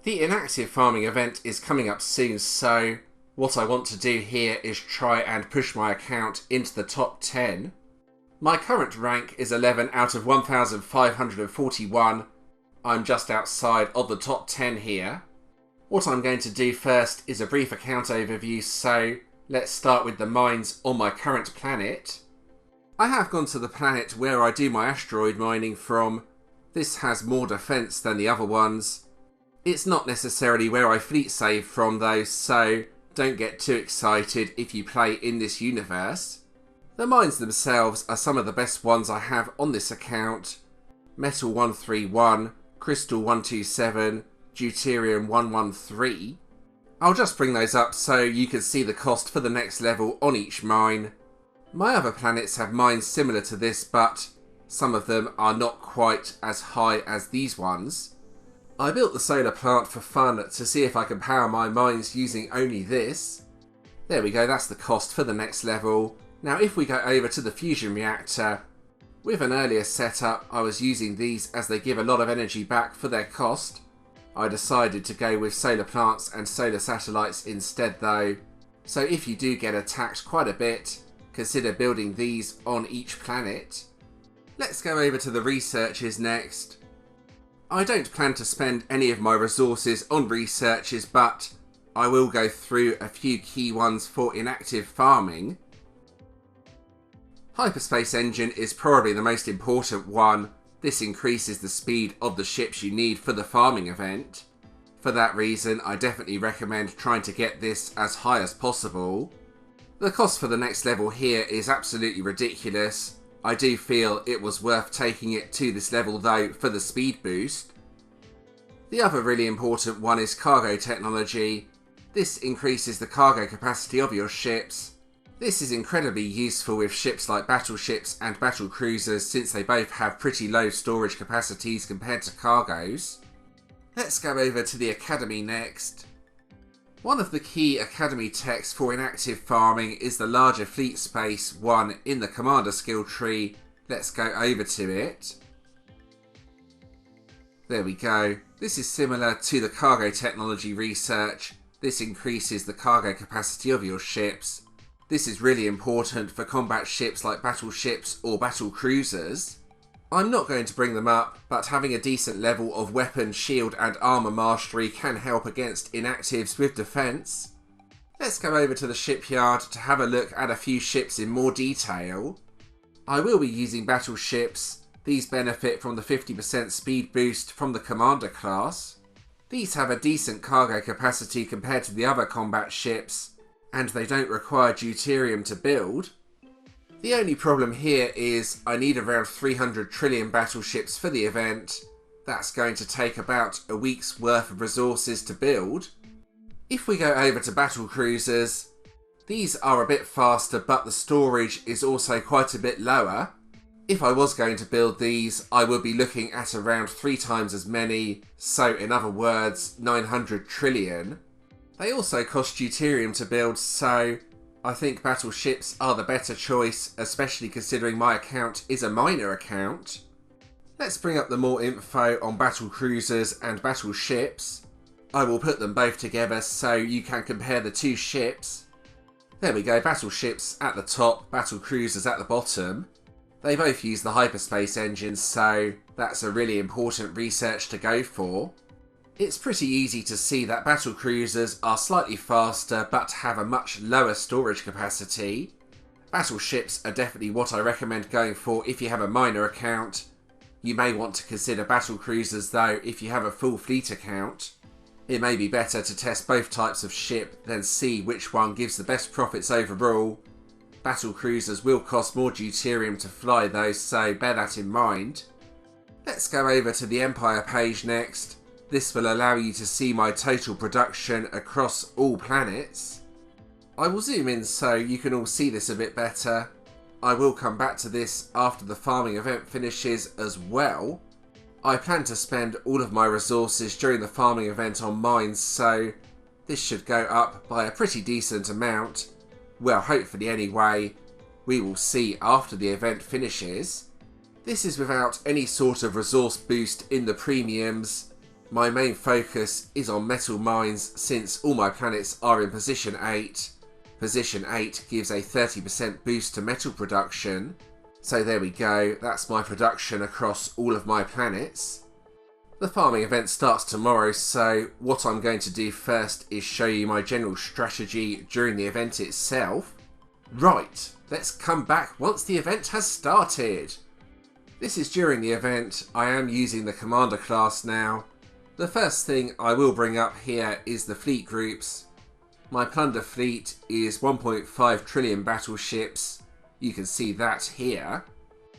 The inactive farming event is coming up soon, so what I want to do here is try and push my account into the top 10. My current rank is 11 out of 1,541. I'm just outside of the top 10 here. What I'm going to do first is a brief account overview, so let's start with the mines on my current planet. I have gone to the planet where I do my asteroid mining from. This has more defense than the other ones. It's not necessarily where I fleet save from though, so don't get too excited if you play in this universe. The mines themselves are some of the best ones I have on this account. Metal 131, Crystal 127, Deuterium 113. I'll just bring those up so you can see the cost for the next level on each mine. My other planets have mines similar to this, but some of them are not quite as high as these ones. I built the solar plant for fun to see if I can power my mines using only this. There we go, that's the cost for the next level. Now if we go over to the fusion reactor, with an earlier setup I was using these as they give a lot of energy back for their cost. I decided to go with solar plants and solar satellites instead though, so if you do get attacked quite a bit, consider building these on each planet. Let's go over to the researches next. I don't plan to spend any of my resources on researches, but I will go through a few key ones for inactive farming. Hyperspace engine is probably the most important one. This increases the speed of the ships you need for the farming event. For that reason, I definitely recommend trying to get this as high as possible. The cost for the next level here is absolutely ridiculous. I do feel it was worth taking it to this level though for the speed boost. The other really important one is cargo technology. This increases the cargo capacity of your ships. This is incredibly useful with ships like battleships and battle cruisers since they both have pretty low storage capacities compared to cargoes. Let's go over to the academy next. One of the key academy techs for inactive farming is the larger fleet space one in the commander skill tree. Let's go over to it. There we go. This is similar to the cargo technology research. This increases the cargo capacity of your ships. This is really important for combat ships like battleships or battle cruisers. I'm not going to bring them up, but having a decent level of weapon, shield and armour mastery can help against inactives with defence. Let's go over to the shipyard to have a look at a few ships in more detail. I will be using battleships. These benefit from the 50% speed boost from the commander class. These have a decent cargo capacity compared to the other combat ships, and they don't require deuterium to build. The only problem here is I need around 300 trillion battleships for the event. That's going to take about a week's worth of resources to build. If we go over to battle cruisers, these are a bit faster but the storage is also quite a bit lower. If I was going to build these, I would be looking at around 3 times as many, so in other words 900 trillion. They also cost deuterium to build, so I think battleships are the better choice, especially considering my account is a miner account. Let's bring up the more info on battle cruisers and battleships. I will put them both together so you can compare the two ships. There we go, battleships at the top, battle cruisers at the bottom. They both use the hyperspace engines, so that's a really important research to go for. It's pretty easy to see that battle cruisers are slightly faster but have a much lower storage capacity. Battleships are definitely what I recommend going for if you have a miner account. You may want to consider battle cruisers though if you have a full fleet account. It may be better to test both types of ship then see which one gives the best profits overall. Battle cruisers will cost more deuterium to fly though, so bear that in mind. Let's go over to the Empire page next. This will allow you to see my total production across all planets. I will zoom in so you can all see this a bit better. I will come back to this after the farming event finishes as well. I plan to spend all of my resources during the farming event on mines, so this should go up by a pretty decent amount. Well, hopefully anyway. We will see after the event finishes. This is without any sort of resource boost in the premiums. My main focus is on metal mines since all my planets are in position 8. Position 8 gives a 30% boost to metal production. So there we go, that's my production across all of my planets. The farming event starts tomorrow, so what I'm going to do first is show you my general strategy during the event itself. Right, let's come back once the event has started. This is during the event. I am using the Commander class now. The first thing I will bring up here is the fleet groups. My plunder fleet is 1.5 trillion battleships. You can see that here.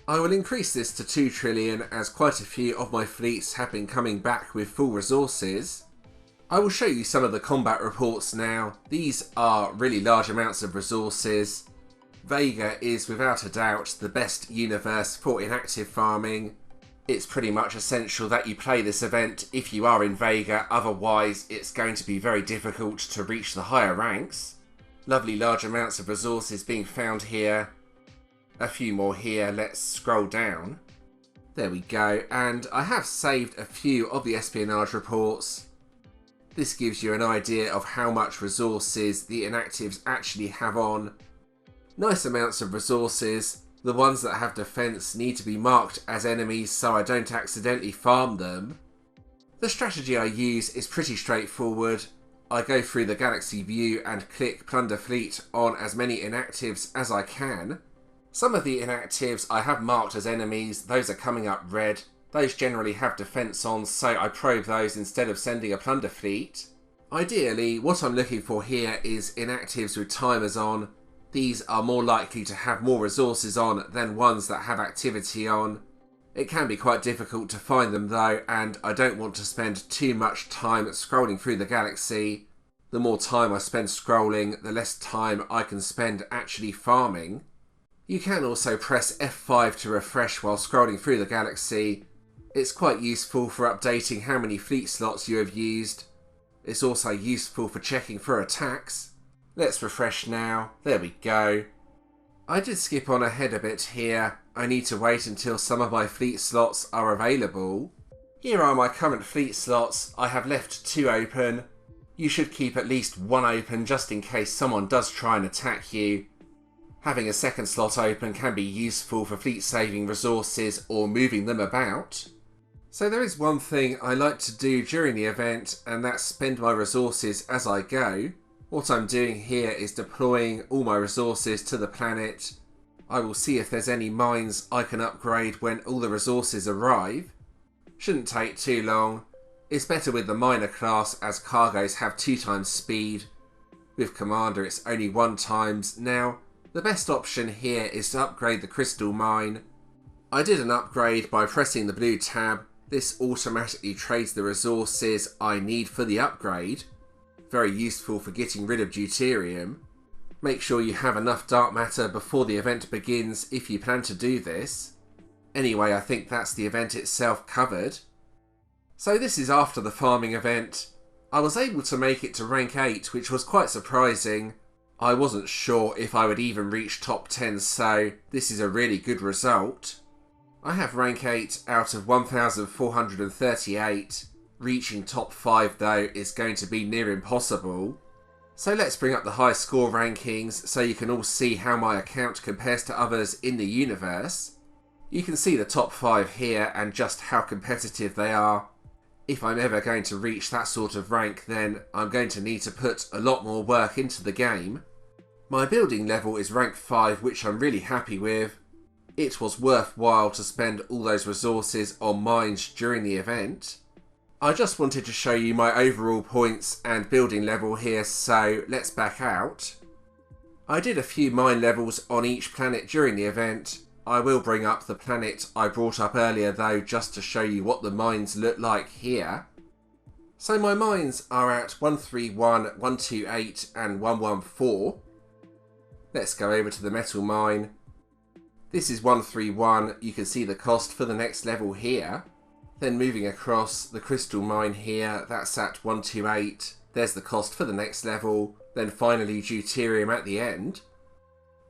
I will increase this to 2 trillion as quite a few of my fleets have been coming back with full resources. I will show you some of the combat reports now. These are really large amounts of resources. Vega is without a doubt the best universe for inactive farming. It's pretty much essential that you play this event if you are in Vega, otherwise it's going to be very difficult to reach the higher ranks. Lovely large amounts of resources being found here. A few more here, let's scroll down. There we go, and I have saved a few of the espionage reports. This gives you an idea of how much resources the inactives actually have on. Nice amounts of resources. The ones that have defense need to be marked as enemies so I don't accidentally farm them. The strategy I use is pretty straightforward. I go through the galaxy view and click Plunder Fleet on as many inactives as I can. Some of the inactives I have marked as enemies, those are coming up red. Those generally have defense on, so I probe those instead of sending a Plunder Fleet. Ideally, what I'm looking for here is inactives with timers on. These are more likely to have more resources on than ones that have activity on. It can be quite difficult to find them though, and I don't want to spend too much time scrolling through the galaxy. The more time I spend scrolling, the less time I can spend actually farming. You can also press F5 to refresh while scrolling through the galaxy. It's quite useful for updating how many fleet slots you have used. It's also useful for checking for attacks. Let's refresh now. There we go. I did skip on ahead a bit here. I need to wait until some of my fleet slots are available. Here are my current fleet slots. I have left 2 open. You should keep at least 1 open just in case someone does try and attack you. Having a second slot open can be useful for fleet saving resources or moving them about. So there is one thing I like to do during the event, and that's spend my resources as I go. What I'm doing here is deploying all my resources to the planet. I will see if there's any mines I can upgrade when all the resources arrive. Shouldn't take too long. It's better with the miner class as cargoes have 2 times speed. With Commander it's only 1 times. Now, the best option here is to upgrade the crystal mine. I did an upgrade by pressing the blue tab. This automatically trades the resources I need for the upgrade. Very useful for getting rid of deuterium. Make sure you have enough dark matter before the event begins if you plan to do this. Anyway, I think that's the event itself covered. So this is after the farming event. I was able to make it to rank 8, which was quite surprising. I wasn't sure if I would even reach top 10, so this is a really good result. I have rank 8 out of 1,438. Reaching top 5 though is going to be near impossible. So let's bring up the high score rankings so you can all see how my account compares to others in the universe. You can see the top 5 here and just how competitive they are. If I'm ever going to reach that sort of rank, then I'm going to need to put a lot more work into the game. My building level is rank 5, which I'm really happy with. It was worthwhile to spend all those resources on mines during the event. I just wanted to show you my overall points and building level here, so let's back out. I did a few mine levels on each planet during the event. I will bring up the planet I brought up earlier though, just to show you what the mines look like here. So my mines are at 131, 128 and 114. Let's go over to the metal mine. This is 131, you can see the cost for the next level here. Then moving across, the crystal mine here, that's at 128. There's the cost for the next level. Then finally deuterium at the end.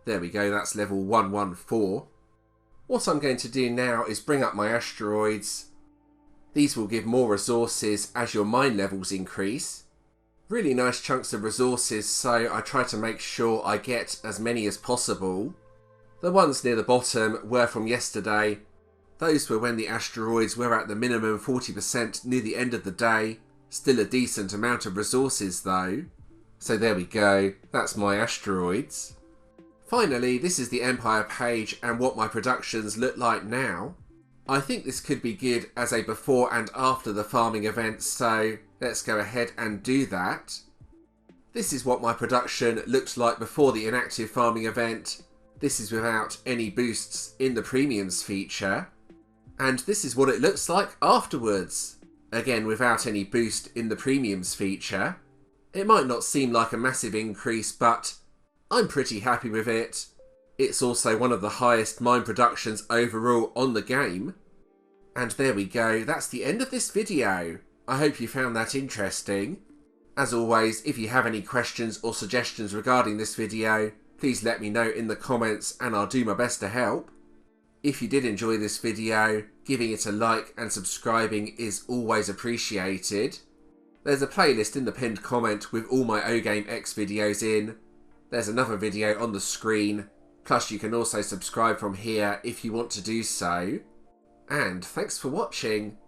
There we go, that's level 114. What I'm going to do now is bring up my asteroids. These will give more resources as your mine levels increase. Really nice chunks of resources, so I try to make sure I get as many as possible. The ones near the bottom were from yesterday. Those were when the asteroids were at the minimum 40% near the end of the day. Still a decent amount of resources though. So there we go, that's my asteroids. Finally, this is the Empire page and what my productions look like now. I think this could be good as a before and after the farming event, so let's go ahead and do that. This is what my production looked like before the inactive farming event. This is without any boosts in the premiums feature. And this is what it looks like afterwards. Again, without any boost in the premiums feature. It might not seem like a massive increase, but I'm pretty happy with it. It's also one of the highest mine productions overall on the game. And there we go, that's the end of this video. I hope you found that interesting. As always, if you have any questions or suggestions regarding this video, please let me know in the comments and I'll do my best to help. If you did enjoy this video, giving it a like and subscribing is always appreciated. There's a playlist in the pinned comment with all my OGameX videos in. There's another video on the screen, plus you can also subscribe from here if you want to do so. And thanks for watching.